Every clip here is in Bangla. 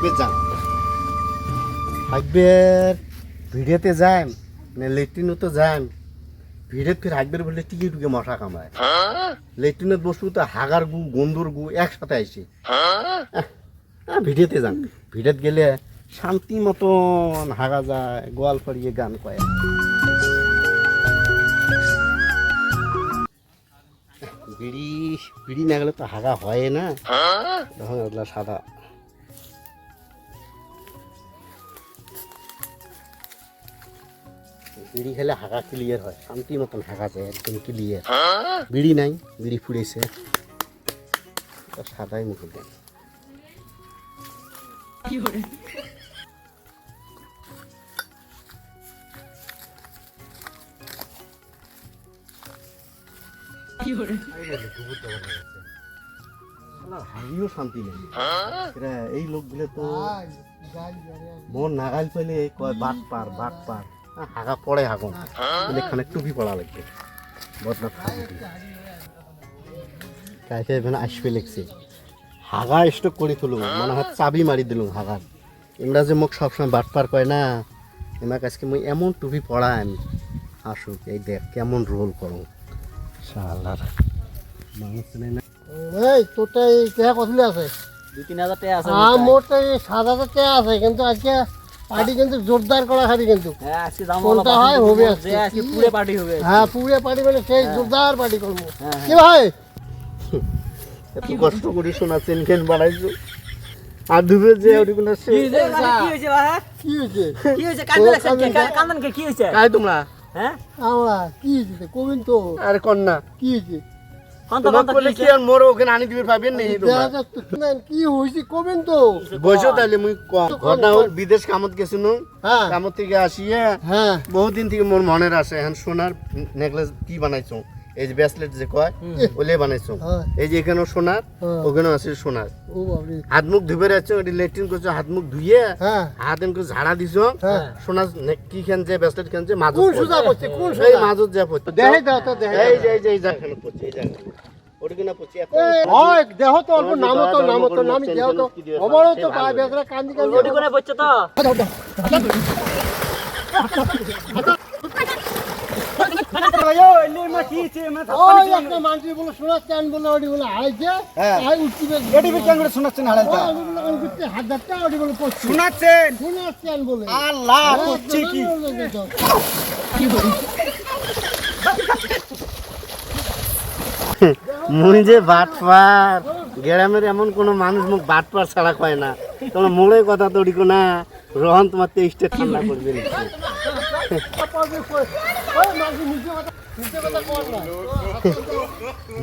হাইকবে যান হাইকবের ভিড়েতে যান না লেট্রিনও তো যান ভিড়ে ফির হাইকবের বলে টিকে টুকে মশা কামায় লেট্রিনের বসু তো হাগার গু গন্ধর গু একসাথে আইসে ভিড়েতে যান ভিড়েত গেলে শান্তি মতন হাগা যায় গোয়াল ফাড়িয়ে গান কয় বিড়ি বিড়ি না গেলে তো হাগা হয় না তখন ওগুলা সাদা বিড়ি খেলে হাগা ক্লিয়ার হয় শান্তি মতন হাগা যায় একদম ক্লিয়ার বিড়ি নাই বিড়ি ফুড়েছে সাদাই মুখে দেন হারিও শান্তি নেই এই লোকগুলো তো মন নাগাল পেলে কয় বাট পার হাগা পড়ে হাগুন এখানে টুপি পড়া লাগবে বদনা কাইছে এখানে আসবে লেগছে হাগা স্টক করে তুলুম মানে হাত চাবি মারি দিলুম হাগার এমরা যে মোক সবসময় বাট পার কয় না এমার কাছকে মুই এমন টুপি পড়া আমি আসুক এই দেখ কেমন রোল করো শালার মানুষ নেই না এই তোরটা এই টাকা কতলে আছে 2-3 হাজার টাকা আছে মোটটা 7,000 টাকা আছে কিন্তু আজকে পার্টি কিন্তু জোরদার করা খালি কিন্তু হ্যাঁ আজকে দাম কোনটা হয় হবে আজকে পুরো পার্টি হবে হ্যাঁ পুরো পার্টি মানে সেই জোরদার পার্টি করব কি ভাই এত কষ্ট করে শোনাচ্ছেন কেন বাড়াইছো আর ডুবে যে ওইগুলো কি হইছে বাবা কি হইছে কি হইছে কান্দন লাগছে কান্দন কি হইছে কাই তোমরা হ্যাঁ আমরা কি হইছে কবিন তো আরে কন্যা কি হইছে কোন বলে কি আর মোর ওখানে আনি দিবে পাবেন নেই তোমরা কি হইছে কবিন তো বসো তাহলে মুই ঘটনা হল বিদেশ কামত গেছিল হ্যাঁ কামত থেকে আসিয়ে হ্যাঁ বহুদিন থেকে মোর মনের আছে এখন সোনার নেকলেস কি বানাইছো এই যে ব্রেসলেট যে কয় ওলে বানাইছো এই যে এখানেও সোনার ওখানেও আছে সোনার ও বাবরে হাত মুখ ধুবে রাখছো ওটি লেট্রিন করছো হাত মুখ ধুইয়ে হ্যাঁ হাত এনকে ঝাড়া দিছো সোনার কি খান যে ব্রেসলেট খান যে মাঝত কোন সুজা পড়ছে কোন এই সুজা মাঝত যা পড়ছে দেখাই দাও তো দেখাই এই যে এই জায়গাখানে পড়ছে এই জায়গা ওটি কিনা পড়ছে ওই দেহ তো অল্প নাম তো নামি দেহ তো অবড় তো পায় বেজরা কান্দি ওডি কোনে বচ্চা তো ভাইও এলি মা কি ছে মা ওই একটা মানছি বলে শোনাচ্ছে আন বলে ওডি বলে হাইছে হাই উঠবে এটি কেন করে শোনাচ্ছেন হালালটা হাজারটা ওডি বলে পড়ছে শোনাচ্ছেন শোনাচ্ছে আন বলে আল্লাহ করছে কি মুই যে বাটপার গ্রামের এমন কোনো মানুষ মুখ বাটপার ছাড়া কয় না তোমার মোড়ে কথা তৈরি না রহন তোমার 23টা ঠান্ডা করবে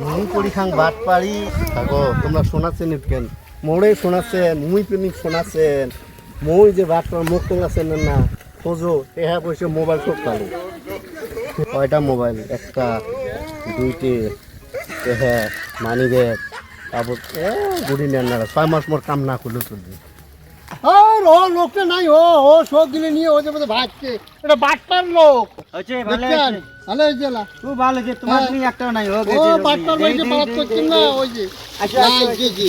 মুই করি খাং বাটপারি থাকো তোমরা শোনাচ্ছেন কেন মোড়ে শোনাচ্ছেন মুই প্রেমিক শোনাচ্ছেন মুই যে বাটপার মুখ তোমরাছেন না খোঁজো টেহা পয়সা মোবাইল সব চালু কয়টা মোবাইল একটা দুইটে হ্যাঁ মানি ব্যাগ তারপর গুড়ি নেন না 6 মাস মোর কাম না করলে চলবে ও লোকটা নাই ও সব দিলে নিয়ে ওদের মধ্যে ভাগছে এটা বাটপার লোক হচ্ছে ভালো ভালো জেলা খুব ভালো যে তোমার তুমি একটা নাই ও ও বাটপার বলছে পালাত করছেন না ওই যে আসো জি জি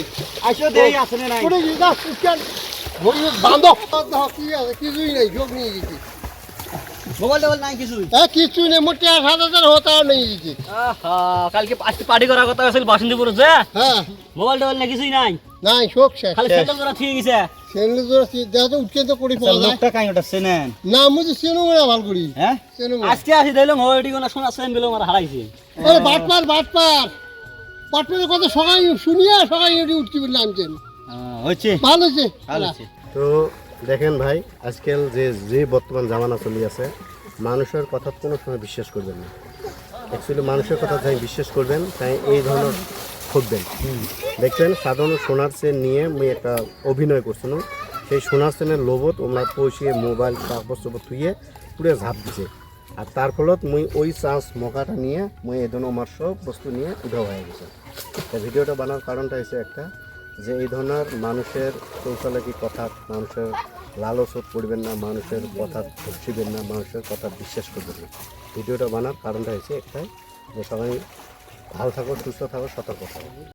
আসো দেই আসনে নাই পড়ে গিয়ে যা উচ্চান ভরি বাঁধো কি আছে কিছুই নাই যোগ নিয়ে গেছি মোবাইল টোবাইল নাই কিছু কিছু নেই মোটে 8,000 হতাও নেই গেছি আহা কালকে আজকে পার্টি করার কথা আছিল বাসন্তীপুর যে হ্যাঁ মোবাইল টোবাইল নাই কিছুই নাই নাই সব শেষ খালি স্যান্ডেল জোড়া ঠিক গেছে সেনলে জোর দেখো উঠকে তো করি পাওয়া যায় লোকটা কাই ওটা চেনেন না মুজি সেনু না ভাল করি হ্যাঁ সেনু আজকে আসি দিলাম হইডি কোনা শোনা সেন দিলাম আর হারাইছে আরে বাটপারের কথা সবাই শুনিয়া সবাই এটি উঠকি নামছেন হচ্ছে ভালো হচ্ছে ভালো আছে তো দেখেন ভাই আজকাল যে বর্তমান জামানা চলে আছে মানুষের কথা কোনো সময় বিশ্বাস করবেন না অ্যাকচুয়ালি মানুষের কথা যাই বিশ্বাস করবেন তাই এই ধরনের খুঁজবেন দেখবেন সাধারণ সোনার চেন নিয়ে মুই একটা অভিনয় করছিলাম সেই সোনার চেনের লোভত ওনার পয়সিয়ে মোবাইল কাগজ চোপড় থুয়ে পুরো ঝাঁপ দিছে আর তার ফলত মুই ওই চান্স মকাটা নিয়ে মুই এই ধরনের আমার সব বস্তু নিয়ে উধাও হয়ে গেছে ভিডিওটা বানার কারণটা হচ্ছে একটা যে এই ধরনের মানুষের চৌচালাকি কথা মানুষের লালচত পড়বেন না মানুষের কথা ঠকছিবেন না মানুষের কথা বিশ্বাস করবেন না ভিডিওটা বানার কারণটা হচ্ছে একটাই যে সবাই ভালো থাকো সুস্থ থাকো সতর্ক থাকো